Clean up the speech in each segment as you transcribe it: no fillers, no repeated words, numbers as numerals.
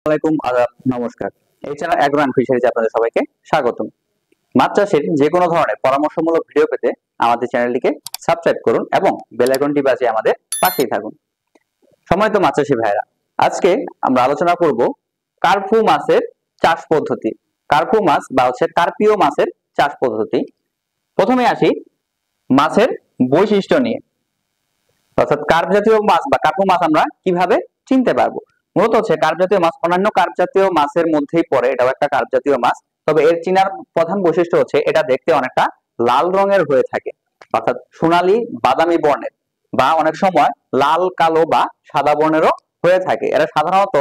আসসালামাইকুম, আদাব, নমস্কার। এই চ্যানেল অ্যাগ্রো অ্যান্ড ফিশারিজ আপনাদের সবাইকে স্বাগতম। মাছ চাষের যে কোনো ধরনের পরামর্শমূলক ভিডিও পেতে আমাদের চ্যানেলটিকে সাবস্ক্রাইব করুন এবং বেল আইকনটি বাজিয়ে আমাদের পাশেই থাকুন। সম্মানিত মাছ চাষী ভাইরা, আজকে আমরা আলোচনা করব কার্পু মাছের চাষ পদ্ধতি। কার্পু মাছ বা কার্পিও মাছের চাষ পদ্ধতি। প্রথমে আসি মাছের বৈশিষ্ট্য নিয়ে, অর্থাৎ কার্প জাতীয় মাছ বা কার্পু মাছ আমরা কিভাবে চিনতে পারবো। মূলত কার্প জাতীয় মাছ অন্যান্য কার্প জাতীয় মাছের মধ্যেই পড়ে, এটাও একটা কার্প জাতীয় মাছ। তবে এর চিনার প্রধান বৈশিষ্ট্য হচ্ছে এটা দেখতে অনেকটা লাল রঙের হয়ে থাকে, অর্থাৎ সোনালী বাদামি বর্ণের, বা অনেক সময় লাল কালো বা সাদা বর্ণেরও হয়ে থাকে। এরা সাধারণত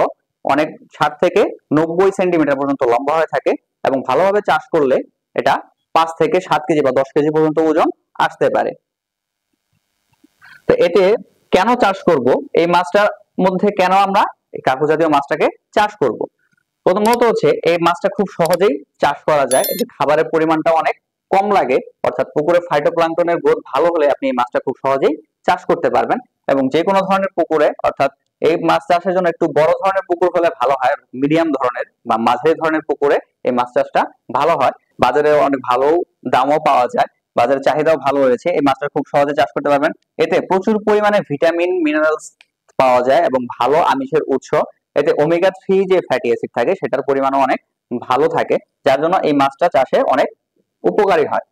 অনেক 60 থেকে 90 সেন্টিমিটার পর্যন্ত লম্বা হয়ে থাকে এবং ভালোভাবে চাষ করলে এটা 5 থেকে 7 কেজি বা 10 কেজি পর্যন্ত ওজন আসতে পারে। তো এতে কেন চাষ করব, এই মাছটার মধ্যে কেন আমরা এই কার্পু জাতীয় মাছটাকে চাষ করব? প্রথমত এই মাছটা খুব সহজেই চাষ করা যায়। এতে খাবারের পরিমাণটা অনেক কম লাগে, অর্থাৎ পুকুরে ফাইটোপ্লাঙ্কটনের গ্রোথ ভালো হলে আপনি এই মাছটা খুব সহজেই চাষ করতে পারবেন। এবং যে কোনো ধরনের পুকুরে, অর্থাৎ এই মাছ চাষের জন্য একটু বড় ধরনের পুকুর হলে ভালো হয়, মিডিয়াম ধরনের বা মাঝারি ধরনের পুকুরে এই মাছ চাষটা ভালো হয়। বাজারে অনেক ভালো দামও পাওয়া যায়, বাজারে চাহিদাও ভালো রয়েছে, এই মাছটা খুব সহজে চাষ করতে পারবেন। এতে প্রচুর পরিমাণে ভিটামিন মিনারেলস পাওয়া যায় এবং ভালো আমিষের উৎস। এতে ওমেগা 3 যে ফ্যাটি অ্যাসিড থাকে সেটার পরিমাণও অনেক ভালো থাকে, যার জন্য এই মাছটা চাষে অনেক উপকারী হয়।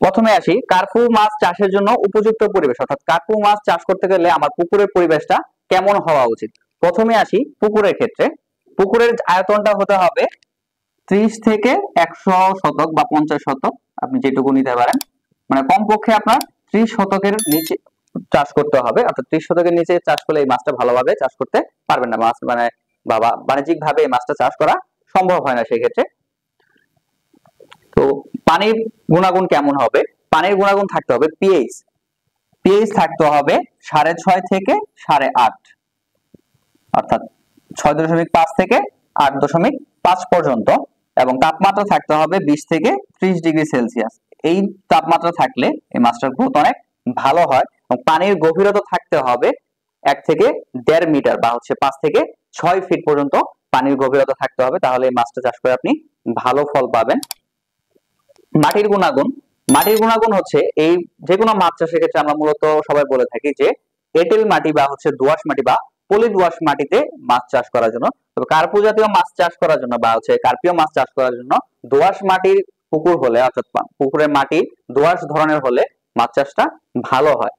প্রথমে আসি কার্পু মাছ চাষের জন্য উপযুক্ত পরিবেশ, অর্থাৎ কার্পু মাছ চাষ করতে গেলে আমার পুকুরের পরিবেশটা কেমন হওয়া উচিত। প্রথমে আসি পুকুরের ক্ষেত্রে। পুকুরের আয়তনটা হতে হবে 30 থেকে 100 শতক বা 50 শতক, আপনি যেটুকু নিতে পারেন। মানে কমপক্ষে আপনার 30 শতকের নিচে চাষ করতে হবে, অর্থাৎ 30 শতকের নিচে চাষ করলে এই মাছটা ভালোভাবে চাষ করতে পারবেন না। মাছ মানে বাবা বাণিজ্যিক ভাবে এই মাছটা চাষ করা সম্ভব হয় না সেই ক্ষেত্রে। তো পানির গুণাগুণ কেমন হবে? পানির গুণাগুণ থাকতে হবে পিএইচ। পিএইচ থাকতে হবে 6.5 থেকে 8.5, অর্থাৎ 6.5 থেকে 8.5 পর্যন্ত। এবং তাপমাত্রা থাকতে হবে 20 থেকে 30 ডিগ্রি সেলসিয়াস। এই তাপমাত্রা থাকলে এই মাছটার গ্রোথ অনেক ভালো হয়। এবং পানির গভীরতা থাকতে হবে 1 থেকে 1.5 মিটার বা 5 থেকে 6 ফিট পর্যন্ত পানির গভীরতা থাকতে হবে, তাহলে এই মাছটা চাষ করে আপনি ভালো ফল পাবেন। মাটির গুণাগুণ। মাটির গুণাগুণ এই যে কোনো মাছ চাষের ক্ষেত্রে আমরা মূলত সবাই বলে থাকি যে এঁটেল মাটি বা দোআঁশ মাটি বা পলি দোআঁশ মাটিতে মাছ চাষ করার জন্য। তবে কার্পু জাতীয় মাছ চাষ করার জন্য বা কার্পিও মাছ চাষ করার জন্য দোআঁশ মাটির পুকুর হলে, অর্থাৎ পুকুরের মাটি দোআঁশ ধরনের হলে মাছ চাষটা ভালো হয়।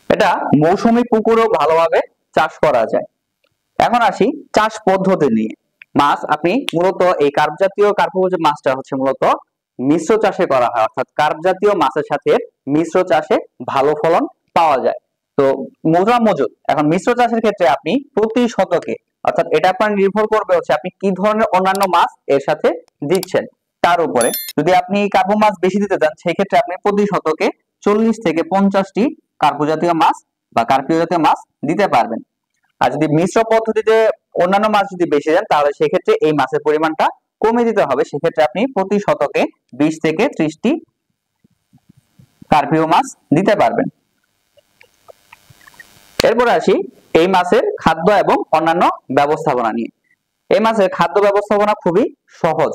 এটা মৌসুমী পুকুরেও ভালোভাবে চাষ করা যায়। এখন আসি চাষ পদ্ধতি নিয়ে। মাছ আপনি মূলত এই কার্প জাতীয় কার্পু যে মাছটা মূলত মিশ্র চাষে করা হয়, অর্থাৎ কার্প জাতীয় মাছের সাথে মিশ্র চাষে ভালো ফলন পাওয়া যায়। তো মোটা মজুদ, এখন মিশ্র চাষের ক্ষেত্রে আপনি প্রতি শতকে, অর্থাৎ এটা আপনার নির্ভর করবে আপনি কি ধরনের অন্যান্য মাছ এর সাথে দিচ্ছেন তার উপরে। যদি আপনি কার্পু মাছ বেশি দিতে চান সেক্ষেত্রে আপনি প্রতি শতকে 40 থেকে 50টি কার্পু জাতীয় মাছ বা কার্পিও জাতীয় মাছ দিতে পারবেন। আর যদি মিশ্র পদ্ধতিতে অন্যান্য মাছ যদি বেশি দেন তাহলে সেক্ষেত্রে এই মাছের পরিমাণটা কমে দিতে হবে। সেক্ষেত্রে আপনি প্রতি শতকে 20 থেকে 30টি কার্পিও মাছ দিতে পারবেন। এরপর আসি এই মাছের খাদ্য এবং অন্যান্য ব্যবস্থাপনা নিয়ে। এই মাছের খাদ্য ব্যবস্থাপনা খুবই সহজ,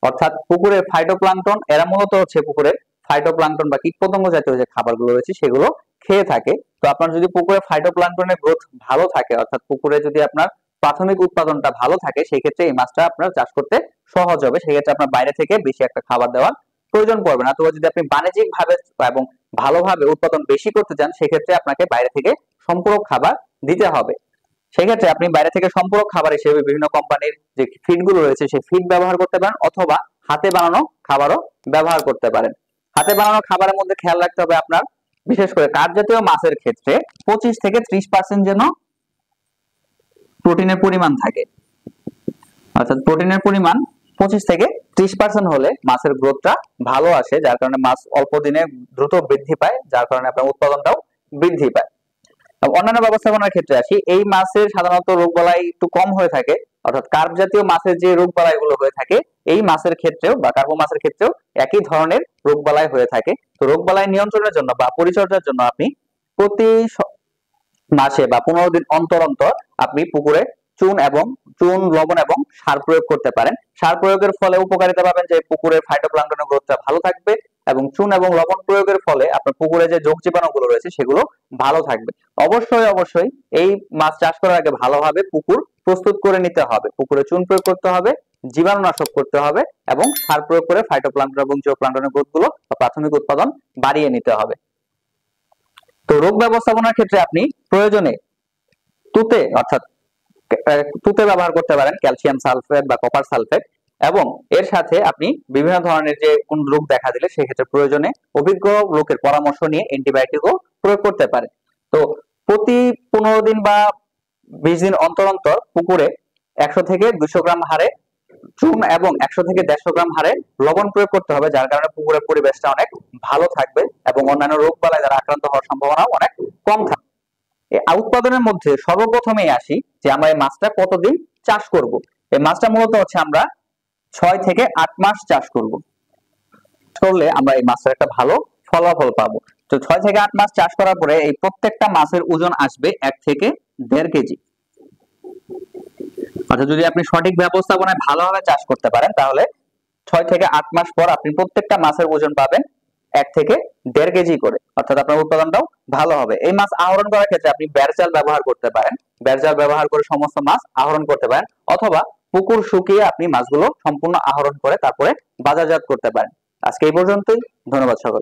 অর্থাৎ পুকুরের ফাইটোপ্লাঙ্কটন, এরা মূলত পুকুরের ফাইটোপ্লাঙ্কটন বা কীটপতঙ্গ জাতীয় যে খাবারগুলো রয়েছে সেগুলো খেয়ে থাকে। তো আপনার যদি পুকুরে ফাইটোপ্লাঙ্কটনের গ্রোথ ভালো থাকে, অর্থাৎ পুকুরে যদি আপনার প্রাথমিক উৎপাদনটা ভালো থাকে, সেই ক্ষেত্রে এই মাছটা আপনার চাষ করতে সহজ হবে। সেক্ষেত্রে আপনার বাইরে থেকে বেশি একটা খাবার দেওয়ার প্রয়োজন পড়বে না। তবে যদি আপনি বাণিজ্যিক ভাবে এবং ভালোভাবে উৎপাদন বেশি করতে চান সেক্ষেত্রে আপনাকে বাইরে থেকে সম্পূরক খাবার দিতে হবে। সেক্ষেত্রে আপনি বাইরে থেকে সম্পূরক খাবার হিসেবে বিভিন্ন কোম্পানির যে ফিড গুলো রয়েছে সেই ফিড ব্যবহার করতে পারেন, অথবা হাতে বানানো খাবারও ব্যবহার করতে পারেন। হাতে বানানো খাবারের মধ্যে খেয়াল রাখতে হবে আপনার, বিশেষ করে কার্প জাতীয় মাছের ক্ষেত্রে 25 থেকে 30% যেন প্রোটিনের পরিমাণ থাকে, অর্থাৎ প্রোটিনের পরিমাণ 25 থেকে 30% হলে মাছের গ্রোথটা ভালো আসে, যার কারণে মাছ অল্প দিনে দ্রুত বৃদ্ধি পায়, যার কারণে আপনার উৎপাদনটাও বৃদ্ধি পায়। অন্যান্য ব্যবস্থাপনার ক্ষেত্রে আসি, এই মাছের সাধারণত রোগবালাই একটু কম হয়ে থাকে, অর্থাৎ কার্প জাতীয় মাছের যে রোগবালাইগুলো হয়ে থাকে এই মাছের ক্ষেত্রেও বা কার্পু মাছের ক্ষেত্রেও একই ধরনের রোগবালাই হয়ে থাকে। তো রোগবালাই নিয়ন্ত্রণের জন্য বা পরিচর্যার জন্য আপনি প্রতি মাসে বা 15 দিন অন্তর অন্তর আপনি পুকুরে চুন, লবণ এবং সার প্রয়োগ করতে পারেন। সার প্রয়োগের ফলে উপকারিতা পাবেন যে পুকুরের ফাইটোপ্লাঙ্কটনের গ্রোথটা ভালো থাকবে, এবং চুন এবং লবণ প্রয়োগের ফলে আপনার পুকুরে যে যোগ জীবাণুগুলো রয়েছে সেগুলো ভালো থাকবে। অবশ্যই এই মাছ চাষ করার আগে ভালোভাবে পুকুর প্রস্তুত করে নিতে হবে। পুকুরে চুন প্রয়োগ করতে হবে, জীবাণুনাশক করতে হবে এবং সার প্রয়োগ করে ফাইটোপ্লাঙ্কটন এবং জুওপ্লাঙ্কটনের গ্রোথগুলো বা প্রাথমিক উৎপাদন বাড়িয়ে নিতে হবে। তো রোগ ব্যবস্থাপনার ক্ষেত্রে আপনি প্রয়োজনে তুতে ব্যবহার করতে পারেন, ক্যালসিয়াম সালফেট বা কপার সালফেট, এবং এর সাথে আপনি বিভিন্ন ধরনের যে কোন রোগ দেখা দিলে সেক্ষেত্রে প্রয়োজনে অভিজ্ঞ লোকের পরামর্শ নিয়ে অ্যান্টিবায়োটিকও প্রয়োগ করতে পারেন। তো প্রতি 15 দিন বা 20 দিন অন্তর অন্তর পুকুরে 100 থেকে 200 গ্রাম হারে চুন এবং 100 থেকে 150 গ্রাম হারে লবণ প্রয়োগ করতে হবে, যার কারণে পুকুরের পরিবেশটা অনেক ভালো থাকবে এবং অন্যান্য রোগ বালাই দ্বারা আক্রান্ত হওয়ার সম্ভাবনাও অনেক কম থাকবে। উৎপাদনের মধ্যে সর্বপ্রথমেই আসি যে আমরা এই মাছটা কতদিন চাষ করব। এই মাছটা মূলত হচ্ছে আমরা 6 থেকে 8 মাস চাষ করব, করলে আমরা এই মাছটার একটা ভালো ফলাফল পাবো। তো 6 থেকে 8 মাস চাষ করার পরে এই প্রত্যেকটা মাছের ওজন আসবে 1 থেকে 1.5 কেজি। অর্থাৎ যদি আপনি সঠিক ব্যবস্থাপনায় ভালোভাবে চাষ করতে পারেন তাহলে 6 থেকে 8 মাস পর আপনি প্রত্যেকটা মাছের ওজন পাবেন 1 থেকে 1.5 কেজি করে, অর্থাৎ আপনার উৎপাদনটাও ভালো হবে। এই মাছ আহরণ করার ক্ষেত্রে আপনি বেড়জাল ব্যবহার করতে পারেন, বেড়জাল ব্যবহার করে সমস্ত মাছ আহরণ করতে পারেন, অথবা পুকুর শুকিয়ে আপনি মাছগুলো সম্পূর্ণ আহরণ করে তারপরে বাজারজাত করতে পারেন। আজকে এই পর্যন্তই, ধন্যবাদ সকল।